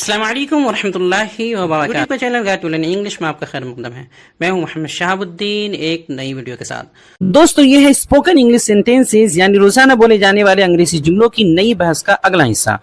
अस्सलाम वालेकुम वरहमतुल्लाहि वबरकातुहू का channel guide to learn English में आपका खैर मकदम है। मैं हूं मोहम्मद शहाबुद्दीन एक नई वीडियो के साथ। दोस्तों ये है स्पोकन इंग्लिश सेंटेंसेस यानी रोजाना बोले जाने वाले अंग्रेजी जुमलों की नई बहस का अगला हिस्सा,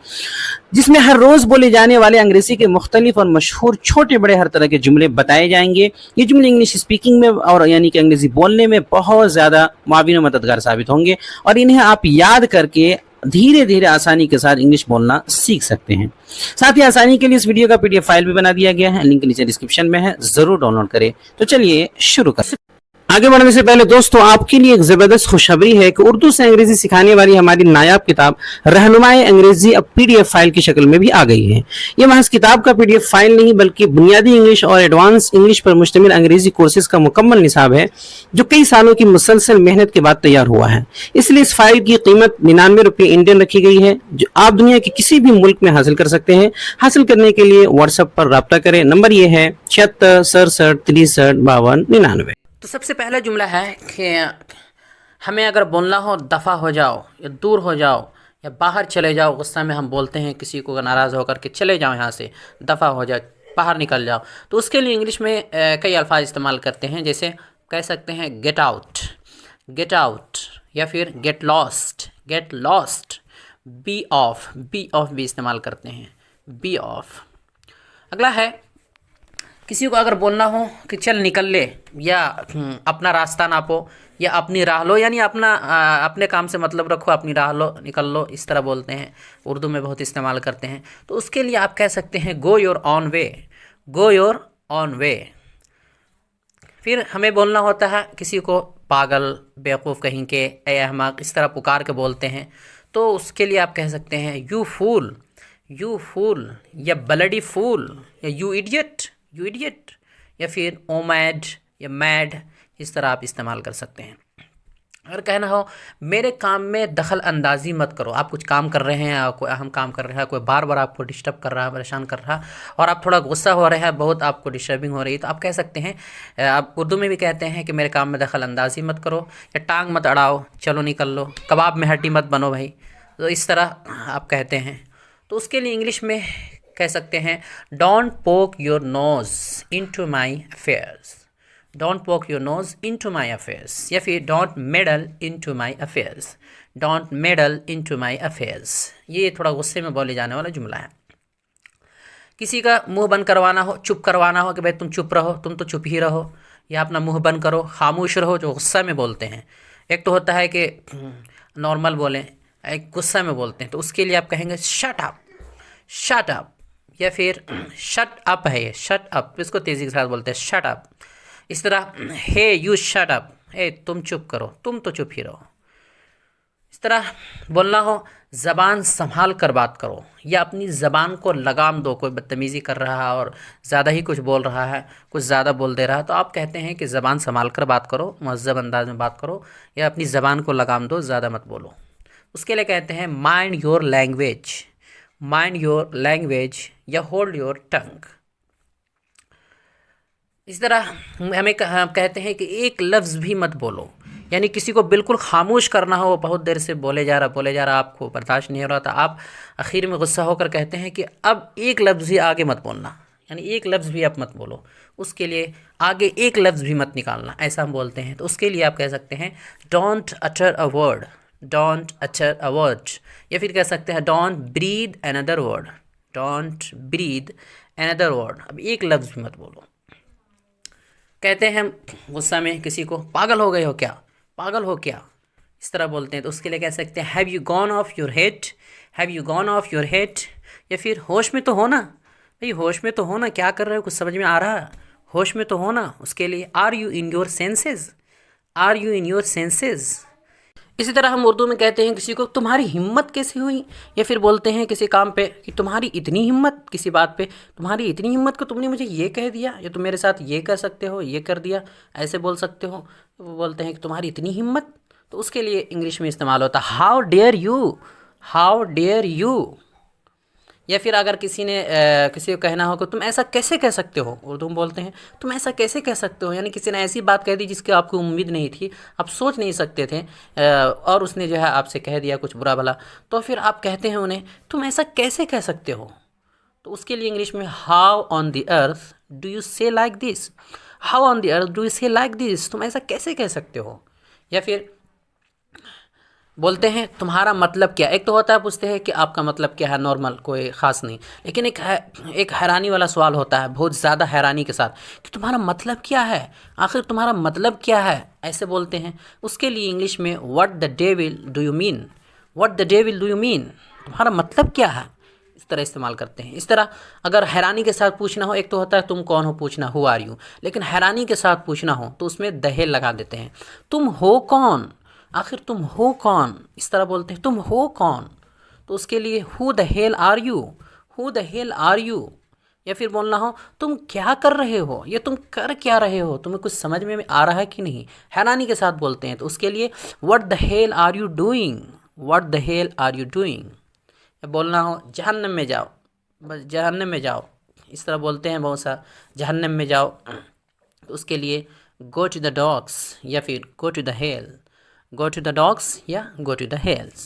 जिसमें हर रोज बोले जाने वाले अंग्रेजी के मुख्तलिफ और मशहूर छोटे बड़े हर तरह के जुमले बताए जाएंगे। ये जुमले इंग्लिश स्पीकिंग में और यानी कि अंग्रेजी बोलने में बहुत ज्यादा मुआविन और मददगार साबित होंगे और इन्हें आप याद करके धीरे धीरे आसानी के साथ इंग्लिश बोलना सीख सकते हैं। साथ ही आसानी के लिए इस वीडियो का पीडीएफ फाइल भी बना दिया गया है, लिंक नीचे डिस्क्रिप्शन में है, जरूर डाउनलोड करें। तो चलिए शुरू करें। आगे बढ़ने से पहले दोस्तों आपके लिए एक जबरदस्त खुशखबरी है कि उर्दू से अंग्रेजी सिखाने वाली हमारी नायाब किताब रहनुमाए अंग्रेजी अब पीडीएफ फाइल की शक्ल में भी आ गई है। ये महज किताब का पीडीएफ फाइल नहीं बल्कि बुनियादी इंग्लिश और एडवांस इंग्लिश पर मुश्तमिल अंग्रेजी कोर्सेज का मुकम्मल निसाब है, जो कई सालों की मुसलसल मेहनत के बाद तैयार हुआ है। इसलिए इस फाइल की कीमत 99 रुपये इंडियन रखी गई है, जो आप दुनिया के किसी भी मुल्क में हासिल कर सकते हैं। हासिल करने के लिए व्हाट्सएप पर राब्ता करें। नंबर ये है 76 67 63 52 99। तो सबसे पहला जुमला है कि हमें अगर बोलना हो दफ़ा हो जाओ या दूर हो जाओ या बाहर चले जाओ। गुस्सा में हम बोलते हैं किसी को नाराज़ होकर के चले जाओ, यहाँ से दफ़ा हो जाओ, बाहर निकल जाओ। तो उसके लिए इंग्लिश में कई अल्फाज इस्तेमाल करते हैं, जैसे कह सकते हैं गेट आउट या फिर गेट लॉस्ट। बी ऑफ भी इस्तेमाल करते हैं, बी ऑफ। अगला है किसी को अगर बोलना हो कि चल निकल ले या अपना रास्ता नापो या अपनी राह लो, यानी अपने काम से मतलब रखो, अपनी राह लो, निकल लो, इस तरह बोलते हैं, उर्दू में बहुत इस्तेमाल करते हैं। तो उसके लिए आप कह सकते हैं गो योर ऑन वे। फिर हमें बोलना होता है किसी को पागल, बेवकूफ़ कहीं के, ए अहमक, इस तरह पुकार के बोलते हैं। तो उसके लिए आप कह सकते हैं यू फूल या ब्लडी फूल या यू इडियट या फिर ओ मैड या मैड, इस तरह आप इस्तेमाल कर सकते हैं। अगर कहना हो मेरे काम में दखल अंदाजी मत करो, आप कुछ काम कर रहे हैं, कोई अहम काम कर रहा है, कोई बार बार आपको डिस्टर्ब कर रहा है, परेशान कर रहा है और आप थोड़ा गुस्सा हो रहे हैं, बहुत आपको डिस्टर्बिंग हो रही है, तो आप कह सकते हैं, आप उर्दू में भी कहते हैं कि मेरे काम में दखल अंदाजी मत करो या टांग मत अड़ाओ, चलो निकल लो, कबाब में हड्डी मत बनो भाई। तो इस तरह आप कहते हैं। तो उसके लिए इंग्लिश में कह सकते हैं डोंट पोक your nose into my affairs या फिर don't medal into my affairs. ये थोड़ा गुस्से में बोले जाने वाला जुमला है। किसी का मुंह बंद करवाना हो, चुप करवाना हो कि भाई तुम चुप रहो, तुम तो चुप ही रहो, या अपना मुंह बंद करो, खामोश रहो, जो गुस्सा में बोलते हैं। एक तो होता है कि नॉर्मल बोलें, एक गुस्सा में बोलते हैं, तो उसके लिए आप कहेंगे शट अप या फिर शट अप है ये, शट अप, इसको तेज़ी के साथ बोलते हैं शट अप। इस तरह हे यू शट अप, हे तुम चुप करो, तुम तो चुप ही रहो। इस तरह बोलना हो ज़बान संभाल कर बात करो या अपनी ज़बान को लगाम दो। कोई बदतमीज़ी कर रहा है और ज़्यादा ही कुछ बोल रहा है, कुछ ज़्यादा बोल दे रहा है, तो आप कहते हैं कि ज़बान संभाल कर बात करो, मुहज़्ज़ब अंदाज में बात करो या अपनी ज़बान को लगाम दो, ज़्यादा मत बोलो। उसके लिए कहते हैं माइंड योर लैंग्वेज या होल्ड योर टंग। इस तरह हमें कहते हैं कि एक लफ्ज़ भी मत बोलो, यानी किसी को बिल्कुल खामोश करना हो, वो बहुत देर से बोले जा रहा, आपको बर्दाश्त नहीं हो रहा था, आप आखिर में गुस्सा होकर कहते हैं कि अब एक लफ्ज़ भी आगे मत बोलना, यानी एक लफ्ज़ भी आप मत बोलो। उसके लिए आगे एक लफ्ज़ भी मत निकालना, ऐसा हम बोलते हैं। तो उसके लिए आप कह सकते हैं डोंट अटर अ वर्ड या फिर कह सकते हैं डोंट ब्रीद अनदर वर्ड। अब एक लफ्ज़ भी मत बोलो। कहते हैं हम गुस्सा में किसी को पागल हो क्या, इस तरह बोलते हैं। तो उसके लिए कह सकते हैं have you gone of your head या फिर होश में तो होना, भाई होश में तो होना, क्या कर रहे हो, कुछ समझ में आ रहा है, होश में तो होना। उसके लिए are you in your senses. इसी तरह हम उर्दू में कहते हैं किसी को तुम्हारी हिम्मत कैसे हुई, या फिर बोलते हैं किसी काम पे कि तुम्हारी इतनी हिम्मत, किसी बात पे तुम्हारी इतनी हिम्मत को तुमने मुझे ये कह दिया, या तुम मेरे साथ ये कर सकते हो, ये कर दिया, ऐसे बोल सकते हो। तो वो बोलते हैं कि तुम्हारी इतनी हिम्मत। तो उसके लिए इंग्लिश में इस्तेमाल होता है हाउ डेयर यू। या फिर अगर किसी को कहना हो कि तुम ऐसा कैसे कह सकते हो, उर्दू में बोलते हैं तुम ऐसा कैसे कह सकते हो, यानी किसी ने ऐसी बात कह दी जिसकी आपको उम्मीद नहीं थी, आप सोच नहीं सकते थे, और उसने जो है आपसे कह दिया कुछ बुरा भला, तो फिर आप कहते हैं उन्हें तुम ऐसा कैसे कह सकते हो। तो उसके लिए इंग्लिश में how on the earth do you say like this, how on the earth do you say like this, तुम ऐसा कैसे कह सकते हो। या फिर बोलते हैं तुम्हारा मतलब क्या, एक तो होता है पूछते हैं कि आपका मतलब क्या है, नॉर्मल कोई ख़ास नहीं, लेकिन एक हैरानी वाला सवाल होता है बहुत ज़्यादा हैरानी के साथ कि तुम्हारा मतलब क्या है, आखिर तुम्हारा मतलब क्या है, ऐसे बोलते हैं। उसके लिए इंग्लिश में what the devil do you mean, what the devil do you mean, तुम्हारा मतलब क्या है, इस तरह इस्तेमाल करते हैं। इस तरह अगर हैरानी के साथ पूछना हो, एक तो होता है तुम कौन हो पूछना, हु आर यू, लेकिन हैरानी के साथ पूछना हो तो उसमें दहेल लगा देते हैं, तुम हो कौन, आखिर तुम हो कौन, इस तरह बोलते हैं तुम हो कौन। तो उसके लिए who the hell are you, who the hell are you. या फिर बोलना हो तुम क्या कर रहे हो, ये तुम कर क्या रहे हो, तुम्हें कुछ समझ में आ रहा है कि नहीं, हैरानी के साथ बोलते हैं। तो उसके लिए what the hell are you doing, what the hell are you doing. या बोलना हो जहन्नम में जाओ, बस जहन्नम में जाओ, इस तरह बोलते हैं बहुत सा, जहन्नम में जाओ। तो उसके लिए गो टू द डॉग्स या फिर go to the hell, go to the dogs या गो टू द हेल्स।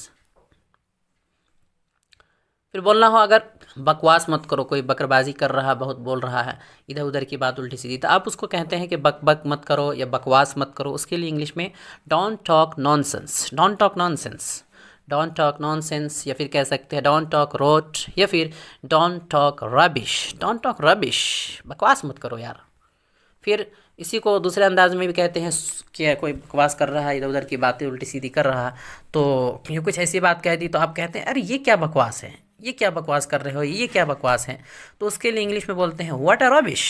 फिर बोलना हो अगर बकवास मत करो, कोई बकरबाजी कर रहा है, बहुत बोल रहा है, इधर उधर की बात उल्टी सीधी, तो आप उसको कहते हैं कि बक बक मत करो या बकवास मत करो। उसके लिए इंग्लिश में don't talk nonsense, don't talk nonsense, don't talk nonsense. या फिर कह सकते हैं डोंट टॉक रोट या फिर don't talk rubbish, don't talk rubbish, बकवास मत करो यार। फिर इसी को दूसरे अंदाज में भी कहते हैं कि कोई बकवास कर रहा है, इधर उधर की बातें उल्टी सीधी कर रहा है, तो ये कुछ ऐसी बात कह दी तो आप कहते हैं अरे ये क्या बकवास है, ये क्या बकवास कर रहे हो, ये क्या बकवास है। तो उसके लिए इंग्लिश में बोलते हैं what a rubbish,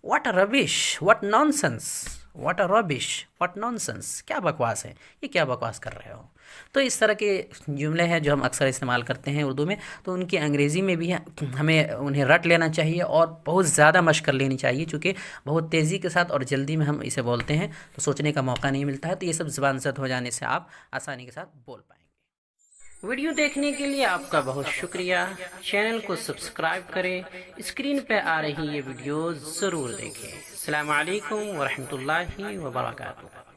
what a rubbish, what nonsense, what a rubbish, what nonsense, क्या बकवास है, ये क्या बकवास कर रहे हो। तो इस तरह के जुमले हैं जो हम अक्सर इस्तेमाल करते हैं उर्दू में, तो उनकी अंग्रेज़ी में भी हमें उन्हें रट लेना चाहिए और बहुत ज़्यादा मशक कर लेनी चाहिए, चूँकि बहुत तेज़ी के साथ और जल्दी में हम इसे बोलते हैं तो सोचने का मौका नहीं मिलता है। तो ये सब ज़ुबान ज़द हो जाने से आप आसानी के साथ बोल पाएंगे। वीडियो देखने के लिए आपका बहुत शुक्रिया। चैनल को सब्सक्राइब करें, स्क्रीन पर आ रही ये वीडियो ज़रूर देखें। अस्सलामु अलैकुम व रहमतुल्लाहि व बरकातुहू।